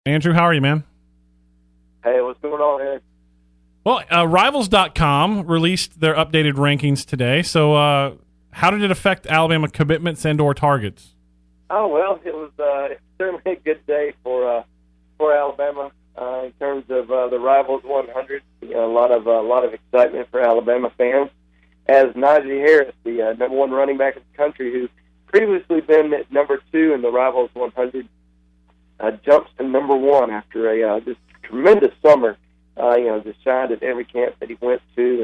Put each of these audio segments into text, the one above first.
Andrew, how are you, man? Hey, what's going on, Aaron? Well, Rivals.com released their updated rankings today. So how did it affect Alabama commitments and or targets? Oh, well, it was certainly a good day for Alabama in terms of the Rivals 100. A lot of excitement for Alabama fans as Najee Harris, the number one running back in the country, who's previously been at number 2 in the Rivals 100, jumps to number 1 after a just tremendous summer. Just shined at every camp that he went to,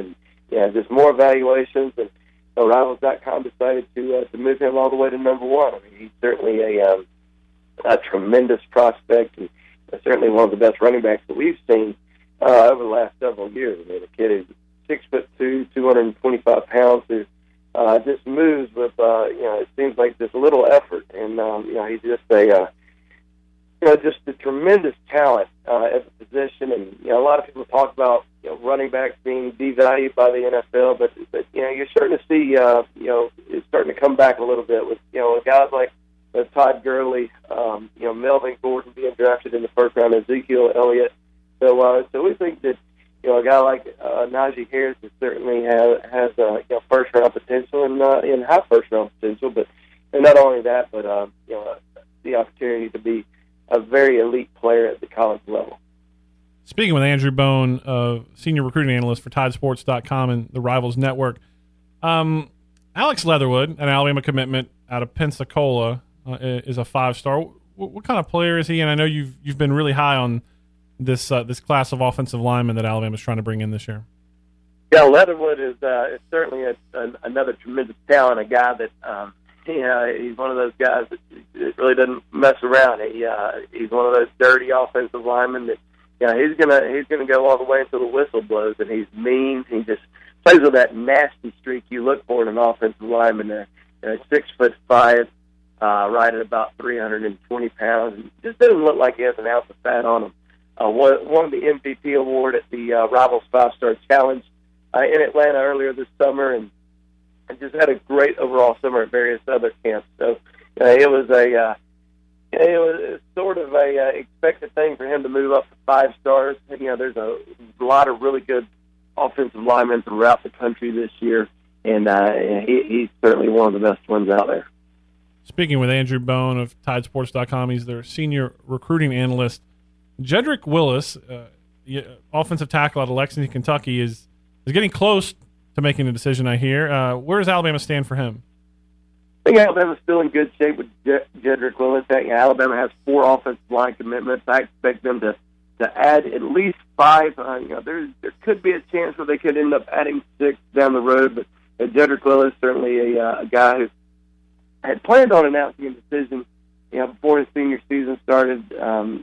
and just more evaluations. And so Rivals.com decided to move him all the way to number 1. I mean, he's certainly a tremendous prospect, and certainly one of the best running backs that we've seen over the last several years. I mean, the kid is 6'2", 225 pounds, who just moves with it seems like just little effort, and he's just just a tremendous talent at the position. And a lot of people talk about running backs being devalued by the NFL, but you're starting to see it's starting to come back a little bit with guys like Todd Gurley, Melvin Gordon being drafted in the first round, Ezekiel Elliott. So we think that a guy like Najee Harris certainly has first round potential and high first round potential. But and not only that, but the opportunity to be a very elite player at the college level. Speaking with Andrew Bone, senior recruiting analyst for TideSports.com and the Rivals Network, Alex Leatherwood, an Alabama commitment out of Pensacola, is a 5-star. What kind of player is he? And I know you've been really high on this class of offensive linemen that Alabama's trying to bring in this year. Yeah, Leatherwood is certainly another tremendous talent, a guy that he's one of those guys that really doesn't mess around. He's one of those dirty offensive linemen that he's gonna go all the way until the whistle blows, and he's mean. He just plays with that nasty streak you look for in an offensive lineman. There, 6'5", right at about 320 pounds. And just doesn't look like he has an ounce of fat on him. Won the MVP award at the Rivals 5-Star Challenge in Atlanta earlier this summer, and just had a great overall summer at various other camps. So it was sort of a expected thing for him to move up to 5 stars. And, there's a lot of really good offensive linemen throughout the country this year, and he's certainly one of the best ones out there. Speaking with Andrew Bone of TideSports.com, he's their senior recruiting analyst. Jedrek Willis, offensive tackle out of Lexington, Kentucky, is getting close to making a decision, I hear. Where does Alabama stand for him? I think Alabama's still in good shape with Jedrek Willis. Alabama has 4 offensive line commitments. I expect them to add at least 5. There could be a chance where they could end up adding 6 down the road, but Jedrek Willis certainly a guy who had planned on announcing a decision before his senior season started.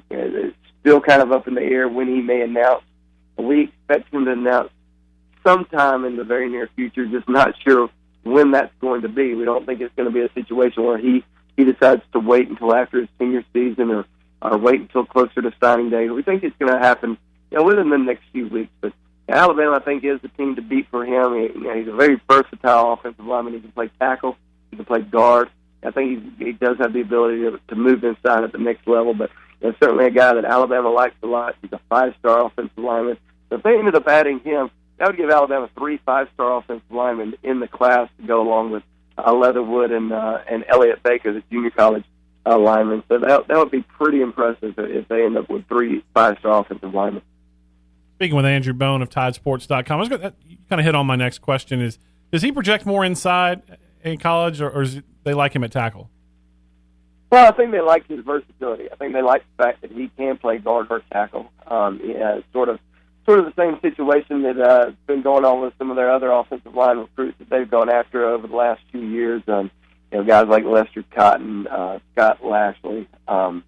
It's still kind of up in the air when he may announce. We expect him to announce sometime in the very near future, just not sure when that's going to be. We don't think it's going to be a situation where he decides to wait until after his senior season or wait until closer to signing day. We think it's going to happen within the next few weeks. But Alabama, I think, is the team to beat for him. He's a very versatile offensive lineman. He can play tackle. He can play guard. I think he does have the ability to move inside at the next level, but certainly a guy that Alabama likes a lot. He's a 5-star offensive lineman. So if they ended up adding him, that would give Alabama 3 5-star offensive linemen in the class to go along with Leatherwood and Elliott Baker, the junior college lineman. So that would be pretty impressive if they end up with 3 5-star offensive linemen. Speaking with Andrew Bone of TideSports.com, you kind of hit on my next question: is does he project more inside in college, or is they like him at tackle? Well, I think they like his versatility. I think they like the fact that he can play guard or tackle. Sort of the same situation that has been going on with some of their other offensive line recruits that they've gone after over the last few years. Guys like Lester Cotton, Scott Lashley, and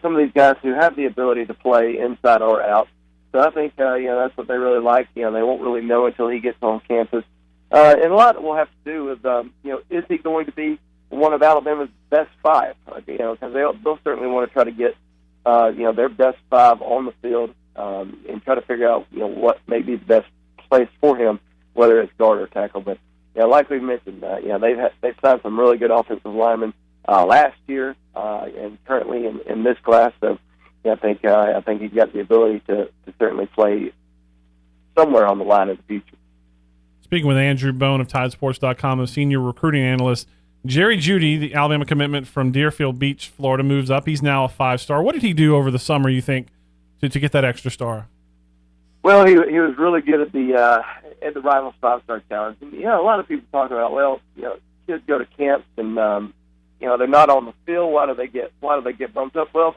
some of these guys who have the ability to play inside or out. So I think that's what they really like. They won't really know until he gets on campus. And a lot will have to do with is he going to be one of Alabama's best 5? Because they'll certainly want to try to get their best 5 on the field and try to figure out what may be the best place for him, whether it's guard or tackle. But like we mentioned, they've signed some really good offensive linemen last year and currently in this class. So I think he's got the ability to certainly play somewhere on the line in the future. Speaking with Andrew Bone of TideSports.com, a senior recruiting analyst, Jerry Jeudy, the Alabama commitment from Deerfield Beach, Florida, moves up. He's now a 5-star. What did he do over the summer, you think, to get that extra star? Well, he was really good at the Rivals 5-Star Challenge. And, a lot of people talk about, kids go to camps and they're not on the field. Why do they get bumped up? Well,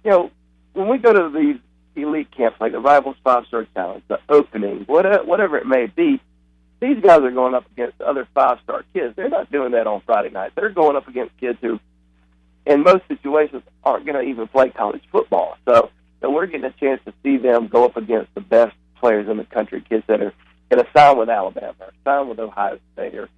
when we go to these elite camps like the Rivals 5-Star Challenge, the opening, whatever it may be, these guys are going up against other 5-star kids. They're not doing that on Friday night. They're going up against kids who, in most situations, aren't going to even play college football. So we're getting a chance to see them go up against the best players in the country, kids that are going to sign with Alabama or sign with Ohio State or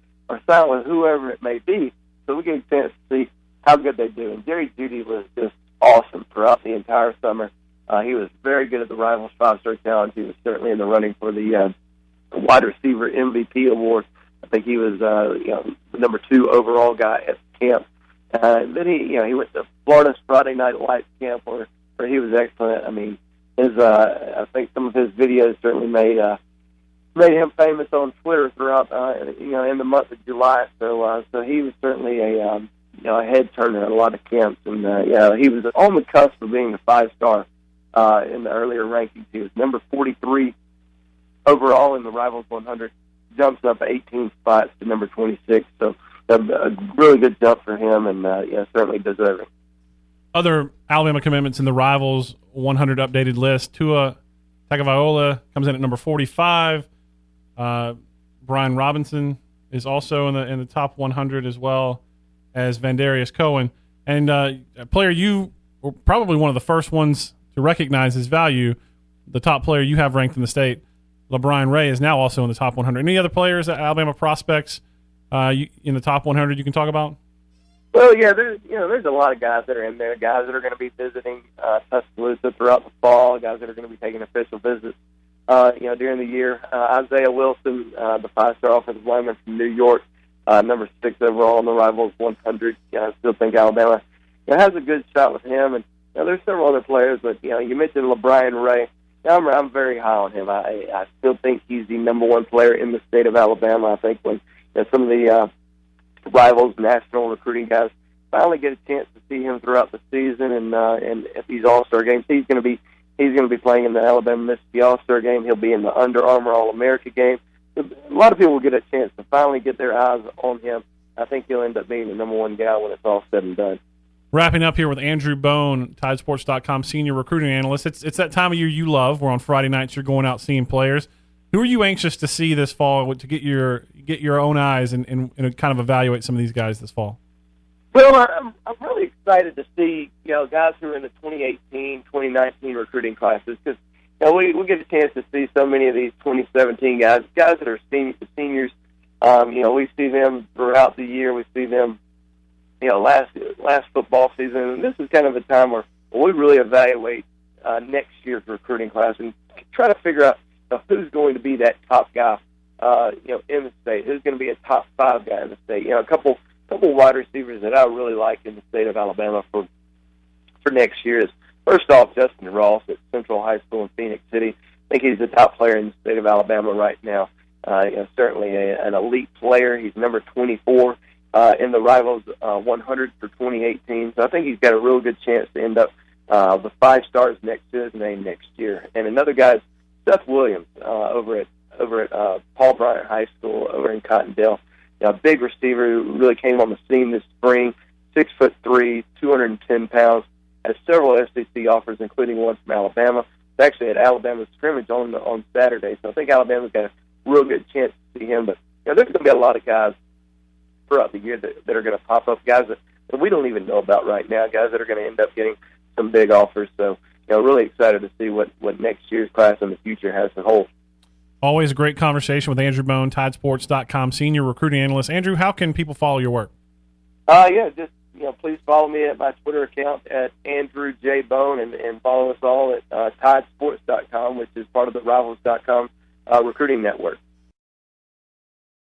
sign with whoever it may be. So we get a chance to see how good they do. And Jerry Jeudy was just awesome throughout the entire summer. He was very good at the Rivals 5-Star Challenge. He was certainly in the running for the wide receiver MVP award. I think he was the number 2 overall guy at camp. Then he went to Florida's Friday Night Lights camp where he was excellent. I mean, I think some of his videos certainly made him famous on Twitter throughout in the month of July. So he was certainly a head turner at a lot of camps, and he was on the cusp of being a 5-star in the earlier rankings. He was number 43 overall in the Rivals 100, jumps up 18 spots to number 26. So a really good jump for him, and certainly deserving. Other Alabama commitments in the Rivals 100 updated list: Tua Tagovailoa comes in at number 45. Brian Robinson is also in the top 100, as well as Vandarius Cohen. And a player you were probably one of the first ones to recognize his value, the top player you have ranked in the state, LeBron Ray, is now also in the top 100. Any other players, Alabama prospects, in the top 100 you can talk about? Well, yeah, there's a lot of guys that are in there, guys that are going to be visiting Tuscaloosa throughout the fall, guys that are going to be taking official visits, during the year. Isaiah Wilson, the 5-star offensive lineman from New York, number 6 overall in the Rivals 100. I still think Alabama has a good shot with him. And there's several other players, but you mentioned LeBron Ray. I'm very high on him. I still think he's the number 1 player in the state of Alabama. I think when some of the Rivals national recruiting guys finally get a chance to see him throughout the season and at these All-Star games, he's going to be playing in the Alabama-Mississippi All-Star game. He'll be in the Under Armour All-America game. A lot of people will get a chance to finally get their eyes on him. I think he'll end up being the number 1 guy when it's all said and done. Wrapping up here with Andrew Bone, TideSports.com senior recruiting analyst. It's that time of year you love, where on Friday nights you're going out seeing players. Who are you anxious to see this fall to get your own eyes and kind of evaluate some of these guys this fall? Well, I'm really excited to see guys who are in the 2018, 2019 recruiting classes, because we get a chance to see so many of these 2017 guys that are seniors. We see them throughout the year. We see them last football season, and this is kind of a time where we really evaluate next year's recruiting class and try to figure out who's going to be that top guy, in the state. Who's going to be a top 5 guy in the state? A couple wide receivers that I really like in the state of Alabama for next year is, first off, Justin Ross at Central High School in Phoenix City. I think he's the top player in the state of Alabama right now. Certainly an elite player. He's number 24 in the Rivals 100 for 2018. So I think he's got a real good chance to end up the 5 stars next to his name next year. And another guy is Seth Williams over at Paul Bryant High School over in Cottondale. A big receiver who really came on the scene this spring, 6'3", 210 pounds, has several SEC offers, including one from Alabama. It's actually at Alabama's scrimmage on Saturday, so I think Alabama's got a real good chance to see him. But there's going to be a lot of guys throughout the year that are going to pop up, guys that we don't even know about right now, guys that are going to end up getting some big offers. So, really excited to see what next year's class in the future has to hold. Always a great conversation with Andrew Bone, TideSports.com senior recruiting analyst. Andrew, how can people follow your work? Just please follow me at my Twitter account at Andrew J. Bone and follow us all at TideSports.com, which is part of the Rivals.com recruiting network.